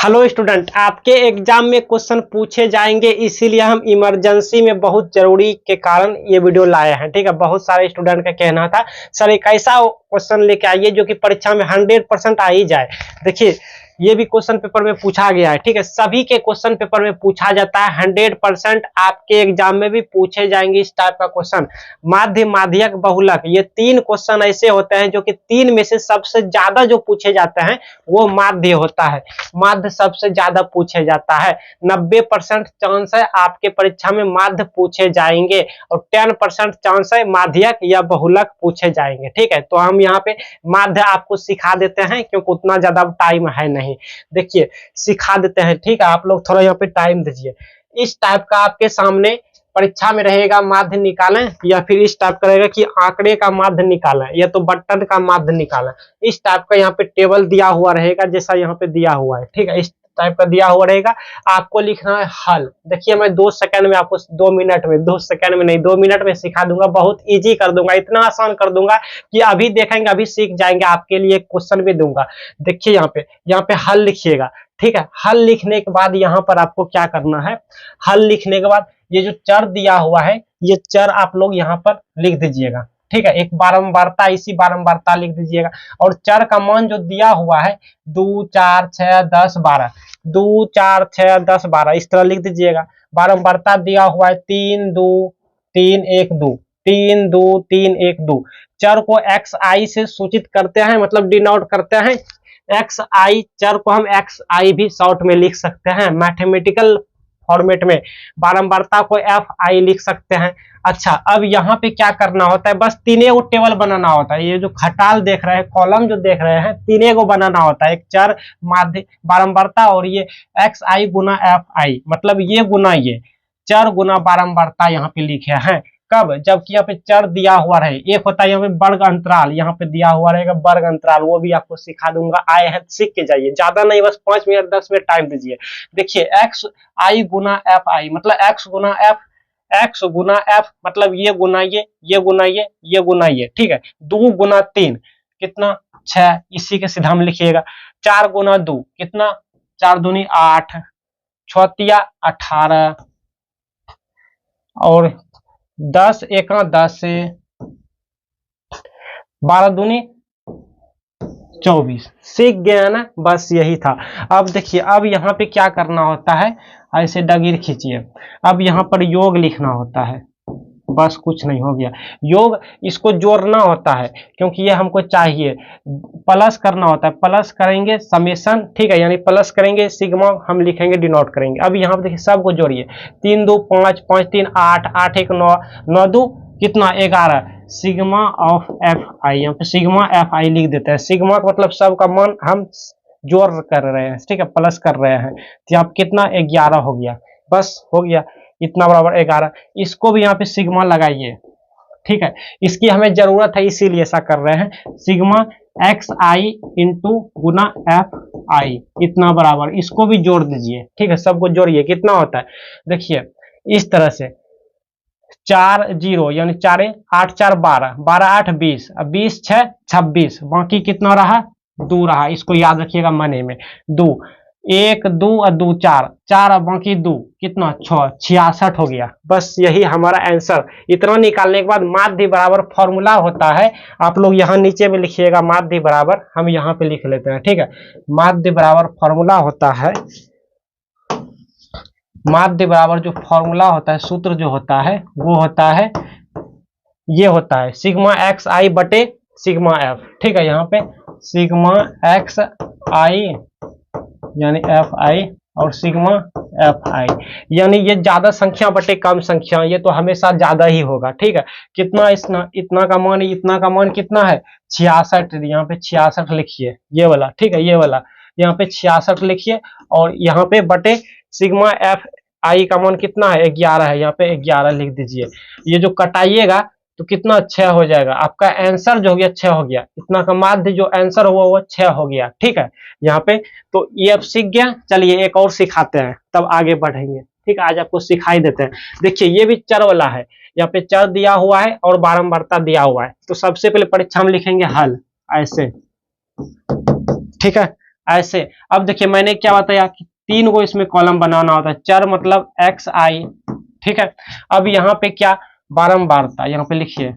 Hello student, आपके exam में question पूछे जाएंगे, इसीलिए हम इमरजेंसी में बहुत जरूरी के कारण ये वीडियो लाए हैं। ठीक है, बहुत सारे स्टूडेंट का कहना था सर एक ऐसा क्वेश्चन लेके आइए जो कि परीक्षा में 100% आ ही जाए। देखिए ये भी क्वेश्चन पेपर में पूछा गया है। ठीक है, सभी के क्वेश्चन पेपर में पूछा जाता है, 100% आपके एग्जाम में भी पूछे जाएंगे इस टाइप का क्वेश्चन। माध्य, माध्यक, बहुलक, ये तीन क्वेश्चन ऐसे होते हैं जो कि तीन में से सबसे ज्यादा जो पूछे जाते हैं वो माध्य होता है। माध्य सबसे ज्यादा पूछे जाता है। 90% चांस है आपके परीक्षा में माध्य पूछे जाएंगे और 10% चांस है माध्यक या बहुलक पूछे जाएंगे। ठीक है, तो हम यहाँ पे माध्य आपको सिखा देते हैं क्योंकि उतना ज्यादा टाइम है नहीं। देखिए सिखा देते हैं। ठीक है, आप लोग थोड़ा यहाँ पे टाइम दीजिए। इस टाइप का आपके सामने परीक्षा में रहेगा माध्य निकालें, या फिर इस टाइप का रहेगा कि आंकड़े का माध्य निकालें या तो बटन का माध्य निकालें। इस टाइप का यहाँ पे टेबल दिया हुआ रहेगा, जैसा यहाँ पे दिया हुआ है। ठीक है, इस टाइप का दिया हुआ रहेगा। आपको लिखना है हल। देखिए मैं 2 सेकंड में आपको 2 मिनट में 2 सेकंड में नहीं 2 मिनट में सिखा दूंगा। बहुत इजी कर दूंगा, इतना आसान कर दूंगा कि अभी देखेंगे अभी सीख जाएंगे। आपके लिए क्वेश्चन भी दूंगा। देखिए यहाँ पे हल लिखिएगा। ठीक है, हल लिखने के बाद यहाँ पर आपको क्या करना है, हल लिखने के बाद ये जो चर दिया हुआ है ये चर आप लोग यहाँ पर लिख दीजिएगा। ठीक है, एक बारंबारता, इसी बारंबारता लिख दीजिएगा। और चर का मान जो दिया हुआ है 2 4 6 10 12, 2 4 6 10 12 इस तरह लिख दीजिएगा। बारंबारता दिया हुआ है 3 2 3 1 2, 3 2 3 1 2। चर को एक्स आई से सूचित करते हैं, मतलब डिनोट करते हैं। एक्स आई चर को हम एक्स आई भी शॉर्ट में लिख सकते हैं, मैथमेटिकल फॉर्मेट में। बारंबारता को एफ आई लिख सकते हैं। अच्छा, अब यहाँ पे क्या करना होता है, बस तीन गो टेबल बनाना होता है। ये जो खटाल देख रहे हैं, कॉलम जो देख रहे हैं, तीन गो बनाना होता है। एक चर, माध्य, बारंबारता और ये x I Guna F I, मतलब ये गुना ये चर गुना बारंबारता यहाँ पे लिखे हैं। कब, जबकि यहाँ पे चर दिया हुआ रहे। एक होता है यहाँ पे वर्ग अंतराल, यहाँ पे दिया हुआ रहेगा वर्ग अंतराल, वो भी आपको सिखा दूंगा। आए हैं सीख के जाइए, ज्यादा नहीं, बस 5 मिनट 10 मिनट टाइम दीजिए। देखिए x I Guna F I, मतलब एक्स गुना एफ, एक्स गुना एफ मतलब ये गुना ये गुना ये गुना ये। ठीक है, 2 गुना 3 कितना 6, इसी के सीधा हम लिखिएगा। 4 गुना 2 कितना, 4 दूनी 8, 6 18 और 10 एका 10, 12 दूनी 24। सीख गया ना, बस यही था। अब देखिए अब यहाँ पे क्या करना होता है, ऐसे डगीर खींचिए। अब यहाँ पर योग लिखना होता है, बस कुछ नहीं, हो गया योग। इसको जोड़ना होता है क्योंकि ये हमको चाहिए। प्लस करना होता है, प्लस करेंगे समेशन। ठीक है, यानी प्लस करेंगे सिग्मा हम लिखेंगे, डिनोट करेंगे। अब यहाँ पे देखिए सबको जोड़िए। 3 2 5, 5 3 8, 8 1 9, 9 2 कितना 11। सिग्मा ऑफ एफ आई, यहाँ पे सिग्मा एफ आई लिख देते हैं। सिग्मा का मतलब सबका मान हम जोड़ कर रहे हैं। ठीक है, प्लस कर रहे हैं, तो यहाँ कितना 11 हो गया। बस हो गया, इतना बराबर 11। इसको भी यहाँ पे सिग्मा लगाइए। ठीक है, इसकी हमें जरूरत है इसीलिए ऐसा कर रहे हैं। Sigma x I into Guna F I इतना बराबर, इसको भी जोड़ दीजिए। ठीक है, सबको जोड़िए, कितना होता है देखिए इस तरह से। 4 0 यानी 4 8 4 12, 12 8 20, 20 6 26, बाकी कितना रहा 2 रहा। इसको याद रखिएगा मने में। 2 1 2 और 2 4, 4 बाकी 2 कितना 6, 66 हो गया। बस यही हमारा आंसर। इतना निकालने के बाद माध्य बराबर फॉर्मूला होता है, आप लोग यहाँ नीचे में लिखिएगा माध्य बराबर, हम यहाँ पे लिख लेते हैं। ठीक है, माध्य बराबर फॉर्मूला होता है, माध्य बराबर जो फॉर्मूला होता है, सूत्र जो होता है वो होता है, ये होता है सिग्मा एक्स आई बटे सिग्मा एफ। ठीक है, यहाँ पे सिग्मा एक्स आई यानी एफ आई और सिग्मा एफ आई, यानी ये ज्यादा संख्या बटे कम संख्या, ये तो हमेशा ज्यादा ही होगा। ठीक है, कितना इतना का मान, इतना का मान कितना है 66, यहाँ पे 66 लिखिए, ये वाला। ठीक है, ये वाला यहाँ पे 66 लिखिए और यहाँ पे बटे सिग्मा एफ आई का मान कितना है 11 है, यहाँ पे 11 लिख दीजिए। ये जो कटाइएगा तो कितना 6 हो जाएगा। आपका आंसर जो हो गया 6 हो गया। इतना का माध्य जो आंसर हुआ वो 6 हो गया। ठीक है, यहाँ पे तो ये अब सीख गया। चलिए एक और सिखाते हैं, तब आगे बढ़ेंगे। ठीक है, आज आपको सिखाई देते हैं। देखिए ये भी चर वाला है, यहाँ पे चर दिया हुआ है और बारंबारता दिया हुआ है। तो सबसे पहले परीक्षा में लिखेंगे हल ऐसे। ठीक है, ऐसे। अब देखिए मैंने क्या बताया कि 3 को इसमें कॉलम बनाना होता है, चर मतलब एक्स आई, ठीक है। अब यहाँ पे क्या बारंबारता, यहाँ पे लिखिए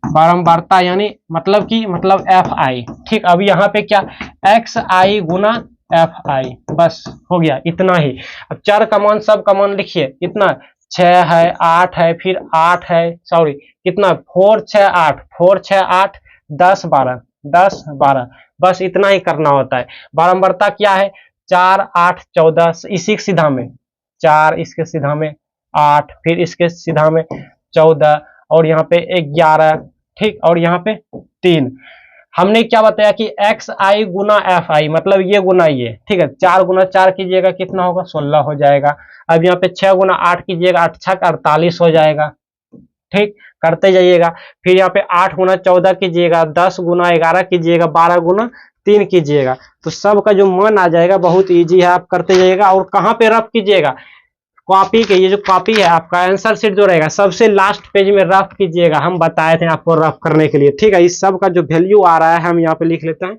बारंबारता यानी मतलब कि मतलब एफ आई, ठीक। अब यहाँ पे क्या x I Guna F I, बस हो गया इतना ही। अब चर का मान सब का मान लिखिए कितना 6 है 8 है फिर 8 है, सॉरी कितना 4 6 8 4 6 8 10 12 10 12, बस इतना ही करना होता है। बारंबारता क्या है 4 8 14, इसी के सीधा में 4, इसके सीधा में 8, फिर इसके सीधा में 14 और यहाँ पे 11, ठीक। और यहाँ पे 3। हमने क्या बताया कि x I Guna F I मतलब ये गुना ये, ठीक है। 4 गुना 4 कीजिएगा कितना होगा 16 हो जाएगा। अब यहाँ पे 6 गुना 8 कीजिएगा 8 छक 48 हो जाएगा, ठीक। करते जाइएगा। फिर यहाँ पे 8 गुना 14 कीजिएगा, 10 गुना 11 कीजिएगा, 12 गुना 3 कीजिएगा, तो सबका जो मान आ जाएगा बहुत इजी है, आप करते जाइएगा। और कहाँ पे रफ कीजिएगा कॉपी के, ये जो कॉपी है आपका आंसर शीट जो रहेगा सबसे लास्ट पेज में रफ कीजिएगा, हम बताए थे आपको रफ करने के लिए, ठीक है। इस सब का जो वैल्यू आ रहा है हम यहाँ पे लिख लेते हैं,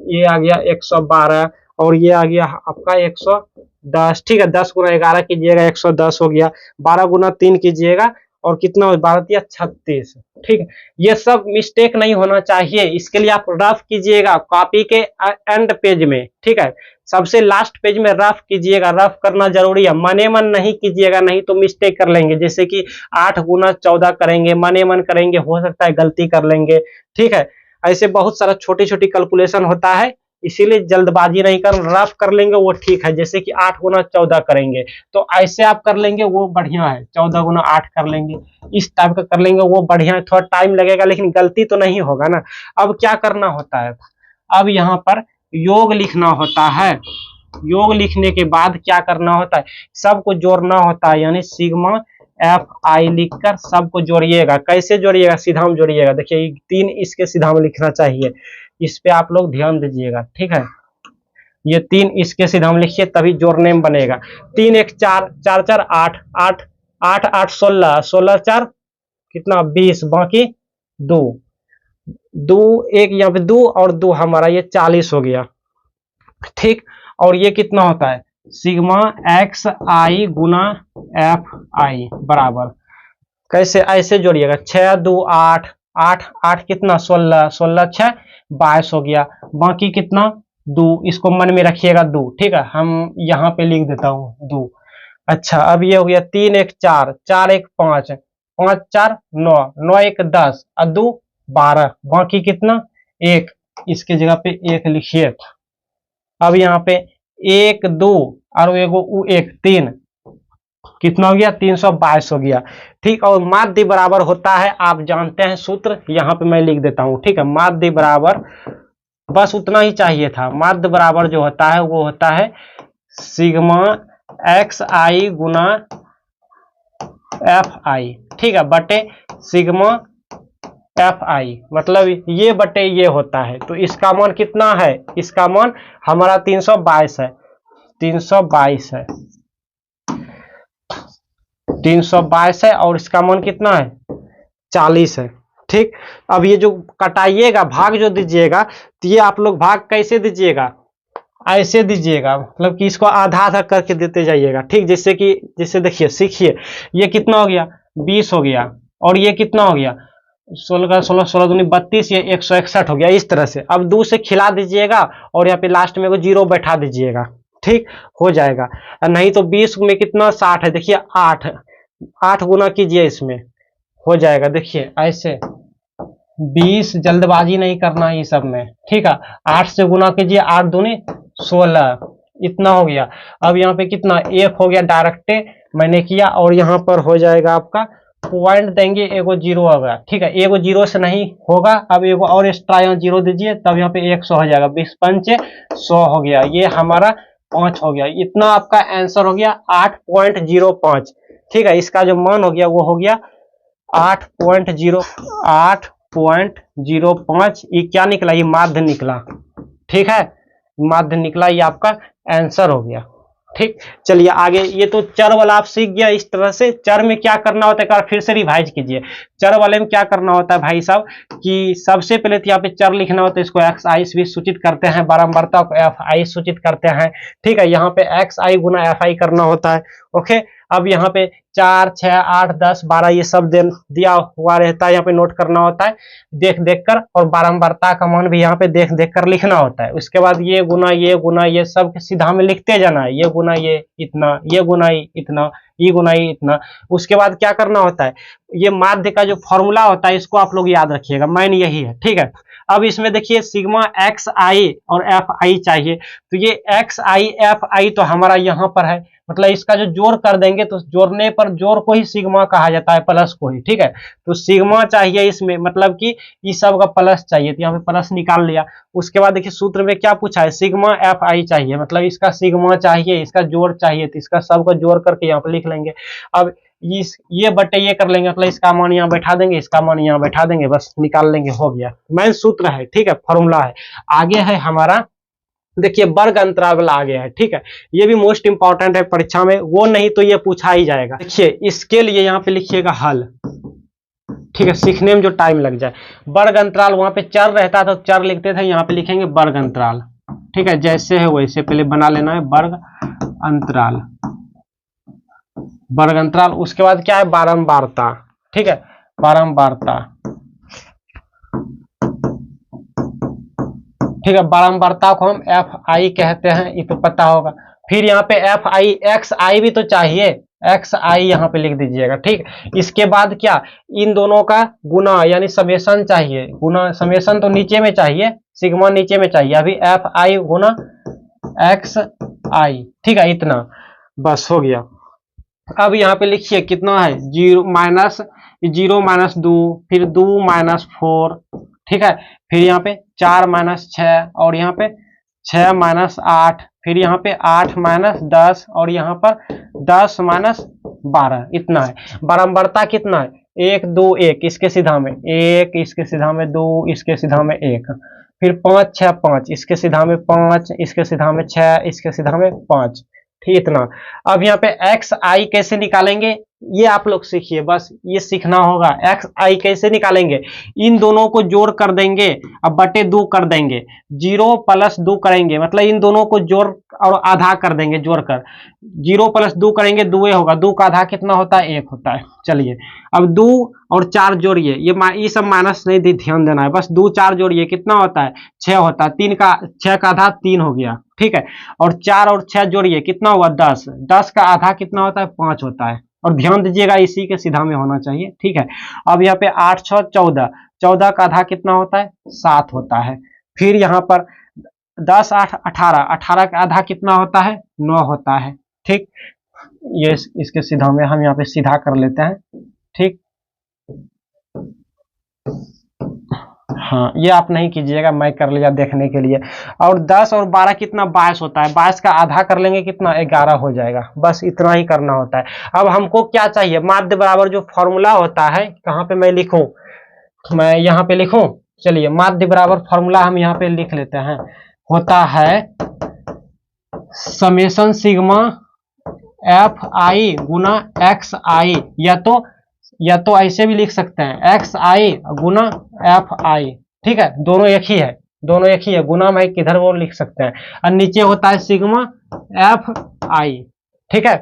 ये आ गया 112 और ये आ गया आपका 110, ठीक है। 10 गुना 11 कीजिएगा 110 हो गया, 12 गुना 3 कीजिएगा और कितना 12 36, ठीक है। ये सब मिस्टेक नहीं होना चाहिए, इसके लिए आप रफ कीजिएगा कॉपी के एंड पेज में, ठीक है। सबसे लास्ट पेज में रफ कीजिएगा, रफ करना जरूरी है, मने मन नहीं कीजिएगा, नहीं तो मिस्टेक कर लेंगे। जैसे कि 8 गुना 14 करेंगे, मने मन करेंगे, हो सकता है गलती कर लेंगे, ठीक है। ऐसे बहुत सारा छोटी छोटी कैलकुलेशन होता है, इसीलिए जल्दबाजी नहीं कर, रफ कर लेंगे वो ठीक है। जैसे कि 8 गुना 14 करेंगे तो ऐसे आप कर लेंगे वो बढ़िया है, 14 गुना 8 कर लेंगे, इस टाइप का कर लेंगे वो बढ़िया है। थोड़ा टाइम लगेगा लेकिन गलती तो नहीं होगा ना। अब क्या करना होता है, अब यहाँ पर योग लिखना होता है। योग लिखने के बाद क्या करना होता है, सबको जोड़ना होता है, यानी सिग्मा एफ आई लिखकर सबको जोड़िएगा। कैसे जोड़िएगा, सीधा में जोड़िएगा। देखिए 3 इसके सीधा में लिखना चाहिए, इस पे आप लोग ध्यान दीजिएगा, ठीक है। ये 3 इसके सीधा में लिखिए तभी जोड़ने में बनेगा। 3 1 4 4 4 8 8 8 8 16 16 4 कितना 20, बाकी 2 2 1 यहाँ पे 2 और 2 हमारा ये 40 हो गया, ठीक। और ये कितना होता है sigma x I Guna F I बराबर, कैसे ऐसे जोड़िएगा 6 2 8 8 8 कितना 16 16 6 22 हो गया, बाकी कितना 2, इसको मन में रखिएगा 2, ठीक है। हम यहाँ पे लिख देता हूँ 2। अच्छा अब ये हो गया 3 1 4 4 1 5 5 4 9 9 1 10 और 2 12, बाकी कितना 1, इसके जगह पे 1 लिखिए। अब यहाँ पे 1 2 और एगो 1 3, कितना हो गया 322 हो गया, ठीक। और माध्य बराबर होता है, आप जानते हैं सूत्र, यहाँ पे मैं लिख देता हूँ, ठीक है। माध्य बराबर बस उतना ही चाहिए था। माध्य बराबर जो होता है वो होता है sigma x I Guna F I, ठीक है, बटे सिग्मा एफ आई, मतलब ये बटे ये होता है। तो इसका मान कितना है, इसका मान हमारा 322 है, 322 है, 322 है और इसका मान कितना है 40 है, ठीक। अब ये जो कटाइएगा भाग जो दीजिएगा तो ये आप लोग भाग कैसे दीजिएगा, ऐसे दीजिएगा, मतलब कि इसको आधा आधा करके देते जाइएगा, ठीक। जैसे कि जैसे देखिए सीखिए, ये कितना हो गया 20 हो गया और ये कितना हो गया 16 16 16 दूनी 32, ये 161 हो गया, इस तरह से। अब 2 से खिला दीजिएगा और यहाँ पे लास्ट में 0 बैठा दीजिएगा, ठीक हो जाएगा। नहीं तो 20 में कितना 60 है, देखिए 8 8 गुना कीजिए इसमें हो जाएगा, देखिए ऐसे 20, जल्दबाजी नहीं करना है ये सब में, ठीक है। 8 से गुना कीजिए, 8 दूनी 16, इतना हो गया। अब यहाँ पे कितना 1 हो गया डायरेक्ट मैंने किया, और यहाँ पर हो जाएगा आपका पॉइंट देंगे, एगो 0 होगा, ठीक है। एगो 0 से नहीं होगा, अब एगो और एक्स्ट्रा यहाँ 0 दीजिए, तब यहाँ पे 100 हो जाएगा, 20 पंचे 100 हो गया, ये हमारा 5 हो गया। इतना आपका आंसर हो गया 8.05, ठीक है। इसका जो मान हो गया वो हो गया 8.05, ये क्या निकला, ये माध्य निकला, ठीक है, माध्य निकला, ये आपका आंसर हो गया। ठीक, चलिए आगे। ये तो चर वाला आप सीख गया। इस तरह से चर में क्या करना होता है, एक बार फिर से रिवाइज कीजिए। चर वाले में क्या करना होता है भाई साहब कि सबसे पहले तो यहाँ पे चर लिखना होता है, इसको एक्स आई भी सूचित करते हैं, बारंबारता को एफ आई सूचित करते हैं। ठीक है, यहाँ पे x I Guna F I करना होता है। ओके, अब यहाँ पे 4, 6, 8, 10, 12 ये सब दिया हुआ रहता है, यहाँ पे नोट करना होता है देख देख कर, और बारंबारता का मान भी यहाँ पे देख देख कर लिखना होता है। उसके बाद ये गुना ये सब सीधा में लिखते जाना है, ये गुना ये इतना, ये गुना इतना, ये गुना इतना। उसके बाद क्या करना होता है, ये माध्य का जो फॉर्मूला होता है इसको आप लोग याद रखिएगा, मेन यही है। ठीक है, अब इसमें देखिए सिग्मा एक्स आई और एफ आई चाहिए, तो ये एक्स आई एफ आई तो हमारा यहाँ पर है, मतलब इसका जो जोड़ कर देंगे तो जोड़ने पर जोड़ को ही सिग्मा कहा जाता है, प्लस को ही। ठीक है, तो सिग्मा चाहिए इसमें, मतलब कि इस सब का प्लस चाहिए, तो यहाँ पे प्लस निकाल लिया। उसके बाद देखिए सूत्र में क्या पूछा है, सिग्मा एफ आई चाहिए, मतलब इसका सिग्मा चाहिए, इसका जोड़ चाहिए, तो इसका सबको जोड़ करके यहाँ पे लिख लेंगे। अब ये बटे ये कर लेंगे, मतलब इसका मान यहाँ बैठा देंगे, इसका मान यहाँ बैठा देंगे, बस निकाल लेंगे, हो गया। मेन सूत्र है, ठीक है, फॉर्मूला है। आगे है हमारा देखिए वर्ग अंतराल आ गया है। ठीक है, ये भी मोस्ट इंपॉर्टेंट है परीक्षा में, वो नहीं तो ये पूछा ही जाएगा। देखिए इसके लिए यहाँ पे लिखिएगा हल। ठीक है, सीखने में जो टाइम लग जाए। वर्ग अंतराल वहां पे चर रहता था तो चर लिखते थे, यहाँ पे लिखेंगे वर्ग अंतराल। ठीक है, जैसे है वैसे पहले बना लेना है, वर्ग अंतराल, वर्ग अंतराल। उसके बाद क्या है, बारंबारता। ठीक है, बारंबारता। ठीक है, बारंबारता को हम एफ आई कहते हैं, ये तो पता होगा। फिर यहाँ पे एफ आई एक्स आई भी तो चाहिए, एक्स आई यहाँ पे लिख दीजिएगा। ठीक, इसके बाद क्या, इन दोनों का गुना यानी समेशन चाहिए, गुना समेशन तो नीचे में चाहिए, सिग्मा नीचे में चाहिए। अभी एफ आई गुना एक्स आई। ठीक है, इतना बस हो गया। अब यहाँ पे लिखिए कितना है, 0 माइनस 2, फिर 2 माइनस 4। ठीक है, फिर यहाँ पे 4 माइनस 6, और यहाँ पे 6 माइनस 8, फिर यहाँ पे 8 माइनस 10, और यहाँ पर 10 माइनस 12, इतना है। बारंबारता कितना है, 1 2 1, इसके सीधा में 1, इसके सीधा में 2, इसके सीधा में 1, फिर 5 6 5, इसके सीधा में 5, इसके सीधा में 6, इसके सीधा में 5। ठीक, इतना। अब यहाँ पे एक्स आई कैसे निकालेंगे ये आप लोग सीखिए, बस ये सीखना होगा। एक्स आई कैसे निकालेंगे, इन दोनों को जोड़ कर देंगे, अब बटे 2 कर देंगे, 0 प्लस 2 करेंगे, मतलब इन दोनों को जोड़ और आधा कर देंगे, जोड़कर 0 प्लस 2 करेंगे, 2 होगा, 2 का आधा कितना होता है, 1 होता है। चलिए अब 2 और 4 जोड़िए, ये सब माइनस नहीं ध्यान देना है, बस 2 4 जोड़िए, कितना होता है, 6 होता है। 6 का आधा 3 हो गया। ठीक है, और 4 और 6 जोड़िए, कितना हुआ, 10, 10 का आधा कितना होता है, 5 होता है। और ध्यान दीजिएगा इसी के सीधा में होना चाहिए। ठीक है, अब यहाँ पे 8 6 14, 14 का आधा कितना होता है, 7 होता है। फिर यहाँ पर 10 8 18, 18 का आधा कितना होता है, 9 होता है। ठीक, ये इसके सीधा में हम यहाँ पे सीधा कर लेते हैं। ठीक, हाँ ये आप नहीं कीजिएगा, मैं कर लिया देखने के लिए। और 10 और 12 कितना, 22 होता है, 22 का आधा कर लेंगे कितना, 11 हो जाएगा। बस इतना ही करना होता है। अब हमको क्या चाहिए, माध्य बराबर जो फॉर्मूला होता है, कहाँ पे मैं लिखूं, मैं यहाँ पे लिखूं। चलिए माध्य बराबर फॉर्मूला हम यहाँ पे लिख लेते हैं, होता है समेशन सिग्मा एफ आई गुना एक्स आई, या तो ऐसे भी लिख सकते हैं, x I Guna F I. ठीक है, दोनों एक ही है, दोनों एक ही है, गुना में किधर वो लिख सकते हैं, और नीचे होता है सिग्मा एफ आई। ठीक है,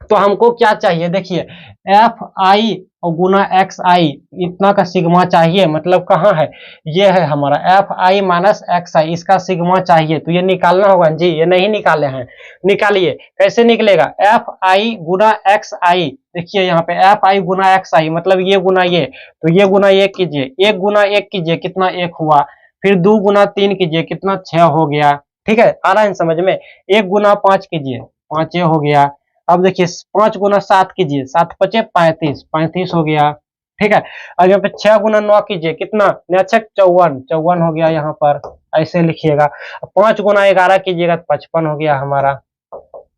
तो हमको क्या चाहिए, देखिए एफ आई और गुना एक्स आई, इतना का सिग्मा चाहिए, मतलब कहाँ है, ये है हमारा एफ आई माइनस एक्स आई, इसका सिग्मा चाहिए, तो ये निकालना होगा जी, ये नहीं निकाले हैं, निकालिए। कैसे निकलेगा, एफ आई गुना एक्स आई, देखिए यहाँ पे एफ आई गुना एक्स आई, मतलब ये गुना ये, तो ये गुना 1 कीजिए, 1 गुना 1 कीजिए, कितना 1 हुआ, फिर 2 गुना 3 कीजिए, कितना 6 हो गया। ठीक है, आ रहा है समझ में, 1 गुना 5 कीजिए, 5 हो गया। अब देखिए 5 गुना 7 कीजिए, 7 5 35, 35 हो गया। ठीक है, अब यहाँ पे 6 गुना 9 कीजिए, कितना 9 54, 54 हो गया, यहाँ पर ऐसे लिखिएगा। 5 गुना 11 कीजिएगा, 55 हो गया हमारा।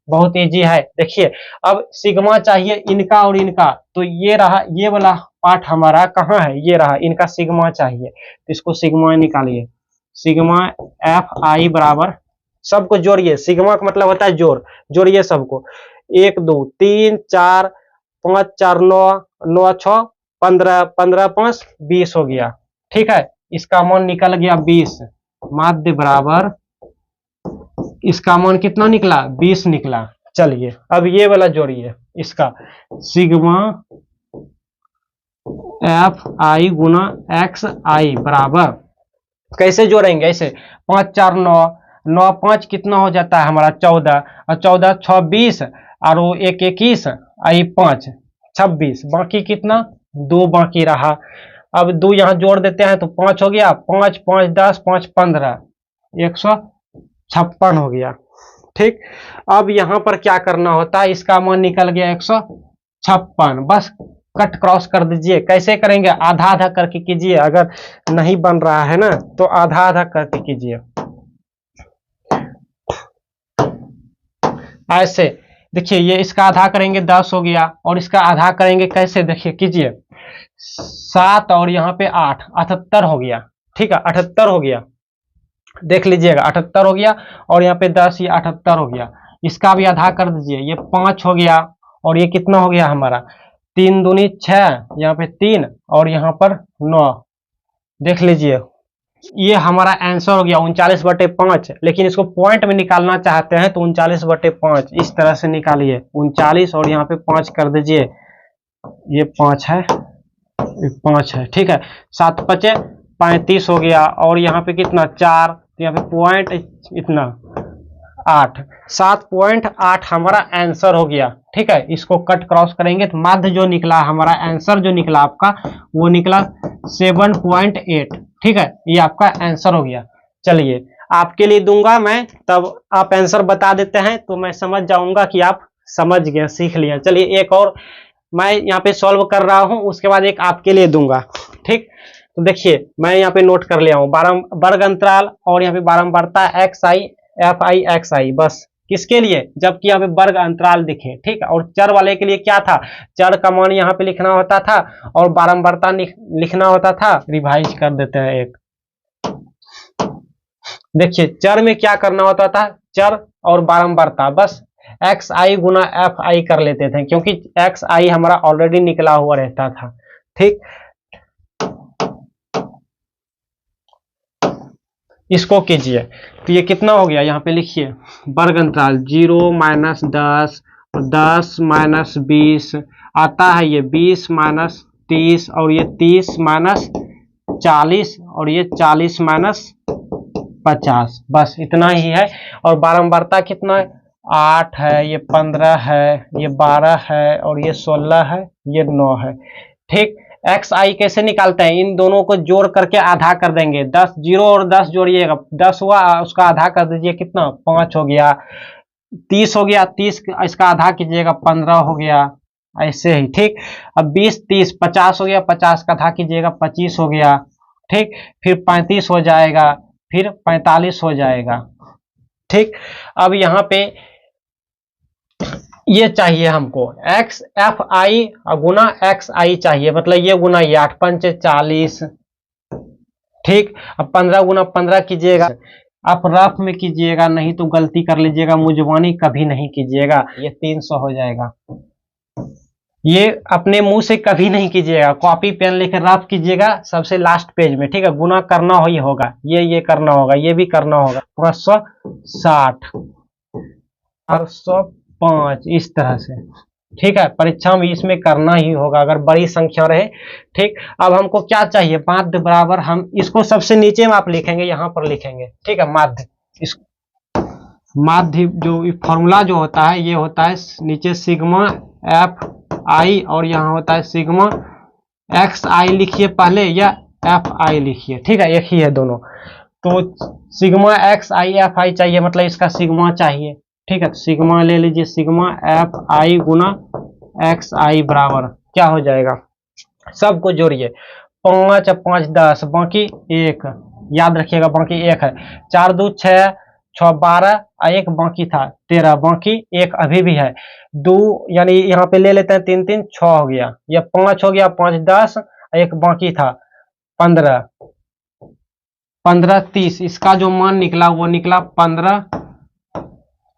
बहुत इजी है। देखिए अब सिग्मा चाहिए इनका और इनका, तो ये रहा, ये वाला पार्ट हमारा कहाँ है, ये रहा, इनका सिग्मा चाहिए, तो इसको सिग्मा निकालिए, सिग्मा एफ आई बराबर सबको जोड़िए, सिग्मा का मतलब होता है जोड़, जोड़िए सबको। 1 2 3 4 5 4 9 9 6 15 15 5 20 हो गया। ठीक है, इसका मान निकल गया 20, माध्य बराबर इसका मान कितना निकला 20 निकला। चलिए अब ये वाला जोड़िए, इसका सिग्मा एफ आई गुना एक्स आई बराबर कैसे जोड़ेंगे, ऐसे 5 4 9 9 5 कितना हो जाता है हमारा 14, और 14 6 20 और वो 1 21 आई 5 26, बाकी कितना 2 बाकी रहा। अब 2 यहाँ जोड़ देते हैं तो 5 हो गया, 5 5 10 5 15 156 हो गया। ठीक, अब यहाँ पर क्या करना होता है, इसका मान निकल गया 156, बस कट क्रॉस कर दीजिए। कैसे करेंगे, आधा आधा करके कीजिए, अगर नहीं बन रहा है ना तो आधा आधा करके कीजिए। ऐसे देखिए, ये इसका आधा करेंगे 10 हो गया, और इसका आधा करेंगे कैसे, देखिए कीजिए 7 और यहाँ पे 8 78 हो गया। ठीक है, 78 हो गया, देख लीजिएगा 78 हो गया, और यहाँ पे 10 ये 78 हो गया। इसका भी आधा कर दीजिए, ये 5 हो गया, और ये कितना हो गया हमारा 3 दूनी 6, यहाँ पे 3 और यहाँ पर 9, देख लीजिए ये हमारा आंसर हो गया 39/5। लेकिन इसको पॉइंट में निकालना चाहते हैं तो 39/5 इस तरह से निकालिए, 39 और यहाँ पे 5 कर दीजिए, ये 5 है, 5 है। ठीक है, 7 5 35 हो गया, और यहाँ पे कितना 4, तो यहाँ पे पॉइंट इतना 8, 7.8 हमारा आंसर हो गया। ठीक है, इसको कट क्रॉस करेंगे तो माध्य जो निकला हमारा आंसर जो निकला आपका वो निकला 7.8। ठीक है, ये आपका आंसर हो गया। चलिए आपके लिए दूंगा मैं, तब आप आंसर बता देते हैं तो मैं समझ जाऊंगा कि आप समझ गए, सीख लिया। चलिए एक और मैं यहाँ पे सॉल्व कर रहा हूँ, उसके बाद एक आपके लिए दूंगा। ठीक, तो देखिए मैं यहाँ पे नोट कर लिया हूँ, वर्ग अंतराल और यहाँ पे बारंबारता x i f i x i, बस किसके लिए, जबकि यहाँ पे वर्ग अंतराल दिखे। ठीक, और चर वाले के लिए क्या था, चर का मान यहाँ पे लिखना होता था और बारंबारता लिखना होता था। रिवाइज कर देते हैं एक, देखिए चर में क्या करना होता था, चर और बारंबारता बस x I Guna F I कर लेते थे, क्योंकि एक्स आई हमारा ऑलरेडी निकला हुआ रहता था। ठीक, इसको कीजिए तो ये कितना हो गया, यहाँ पे लिखिए वर्ग अंतराल 0 - 10 और 10 - 20 आता है, ये 20 - 30 और ये 30 - 40 और ये 40 - 50, बस इतना ही है। और बारंबारता कितना है, 8 है, ये 15 है, ये 12 है और ये 16 है, ये 9 है। ठीक, एक्स आई कैसे निकालते हैं, इन दोनों को जोड़ करके आधा कर देंगे, 10 0 और 10 जोड़िएगा 10 हुआ, उसका आधा कर दीजिए, कितना 5 हो गया। 30 हो गया, 30 इसका आधा कीजिएगा 15 हो गया, ऐसे ही। ठीक, अब 20 30 50 हो गया, 50 का आधा कीजिएगा 25 हो गया। ठीक, फिर 35 हो जाएगा, फिर 45 हो जाएगा। ठीक, अब यहाँ पे ये चाहिए हमको एक्स एफ आई गुना एक्स आई चाहिए, मतलब ये गुना ये 8 5 40। ठीक, अब 15 गुना 15 कीजिएगा, आप रफ में कीजिएगा, नहीं तो गलती कर लीजिएगा, मुजबानी कभी नहीं कीजिएगा, ये 300 हो जाएगा। ये अपने मुंह से कभी नहीं कीजिएगा, कॉपी पेन लेकर रफ कीजिएगा सबसे लास्ट पेज में। ठीक है, गुना करना ही होगा, ये करना होगा, ये भी करना होगा, पूरा 160 और 105 इस तरह से। ठीक है, परीक्षा में इसमें करना ही होगा अगर बड़ी संख्या रहे। ठीक, अब हमको क्या चाहिए, माध्य बराबर, हम इसको सबसे नीचे में आप लिखेंगे, यहाँ पर लिखेंगे। ठीक है, माध्य, इस माध्य जो फॉर्मूला जो होता है ये होता है नीचे सिग्मा एफ आई और यहाँ होता है सिग्मा एक्स आई लिखिए पहले, या एफ आई लिखिए। ठीक है, एक ही है दोनों, तो सिग्मा एक्स आई एफ आई चाहिए, मतलब इसका सिग्मा चाहिए। ठीक है, सिग्मा ले लीजिए, सिग्मा एफ आई गुना एक्स आई बराबर क्या हो जाएगा, सबको जोड़िए, 5 5 10 बाकी 1, याद रखिएगा बाकी 1 है, 4 2 6 6 12 एक बाकी था 13, बाकी 1 अभी भी है, 2 यानी यहाँ पे ले लेते हैं 3 3 6 हो गया, या 5 हो गया, 5 10 एक बाकी था 15 15 30, इसका जो मान निकला वो निकला 15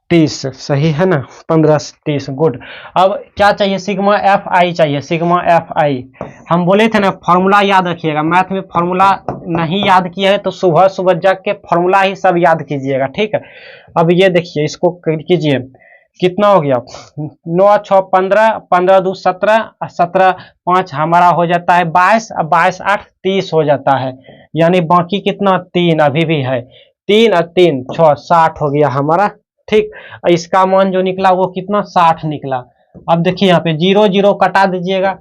30 सही है ना, 15 से 30 गुड। अब क्या चाहिए, सिग्मा एफ आई चाहिए, सिग्मा एफ आई। हम बोले थे ना फॉर्मूला याद रखिएगा, मैथ में फॉर्मूला नहीं याद किया है तो सुबह सुबह जग के फॉर्मूला ही सब याद कीजिएगा, ठीक है। अब ये देखिए इसको कीजिए, कितना हो गया 9 6 15, 15 2 17, 17 5 हमारा हो जाता है 22, अब 22 8 30 हो जाता है, यानी बाकी कितना 3 अभी भी है, 3 और 3 6 60 हो गया हमारा, ठीक। इसका मान जो निकला वो कितना 60 निकला। अब देखिए यहाँ पे 0 0 कटा दीजिएगा,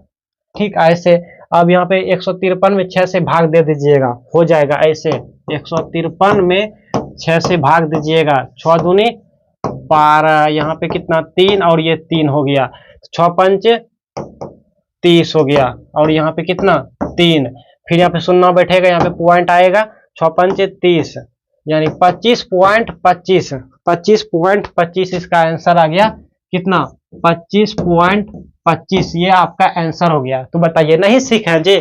ठीक ऐसे। अब यहाँ पे 153 में 6 से भाग दे दीजिएगा, हो जाएगा ऐसे, 153 में 6 से भाग दीजिएगा, 6 दूनी 12, यहाँ पे कितना 3 और ये 3 हो गया, 6 5 30 हो गया, और यहाँ पे कितना 3, फिर यहाँ पे शून्य बैठेगा, यहाँ पे पॉइंट आएगा, 6 5 30, यानी 25.25, 25.25 इसका आंसर आ गया, कितना 25.25, ये आपका आंसर हो गया। तो बताइए नहीं सीखे जी,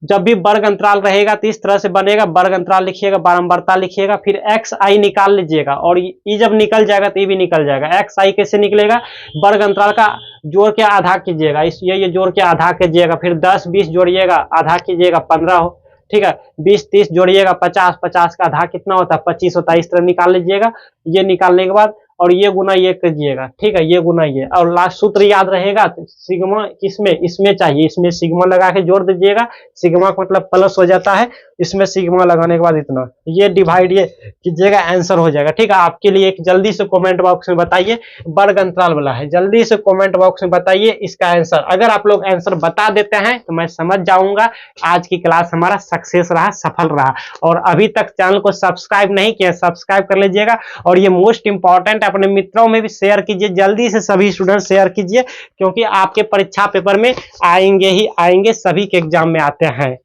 जब भी वर्ग अंतराल रहेगा तो इस तरह से बनेगा, वर्ग अंतराल लिखिएगा, बारंबारता लिखिएगा, फिर एक्स आई निकाल लीजिएगा, और ये जब निकल जाएगा तो ये भी निकल जाएगा। एक्स आई कैसे निकलेगा, वर्ग अंतराल का जोड़ के आधा कीजिएगा, इस ये जोड़ के आधा कीजिएगा, फिर 10 20 जोड़िएगा, आधा कीजिएगा 15 हो, ठीक है, 20 30 जोड़िएगा 50, 50 का आधा कितना होता है 25 होता है, इस तरह निकाल लीजिएगा। ये निकालने के बाद और ये गुना ये कीजिएगा, ठीक है, ये गुना ये, और लास्ट सूत्र याद रहेगा, तो सिग्मा किसमें, इसमें चाहिए, इसमें सिग्मा लगा के जोड़ दीजिएगा, सिग्मा का मतलब प्लस हो जाता है, इसमें सिग्मा लगाने के बाद इतना, ये डिवाइड ये कीजिएगा, आंसर हो जाएगा, ठीक है। आपके लिए एक जल्दी से कमेंट बॉक्स में बताइए, वर्ग अंतराल वाला है, जल्दी से कमेंट बॉक्स में बताइए इसका आंसर। अगर आप लोग आंसर बता देते हैं तो मैं समझ जाऊंगा आज की क्लास हमारा सक्सेस रहा, सफल रहा। और अभी तक चैनल को सब्सक्राइब नहीं किया, सब्सक्राइब कर लीजिएगा, और ये मोस्ट इंपॉर्टेंट अपने मित्रों में भी शेयर कीजिए, जल्दी से सभी स्टूडेंट शेयर कीजिए, क्योंकि आपके परीक्षा पेपर में आएंगे ही आएंगे, सभी के एग्जाम में आते हैं।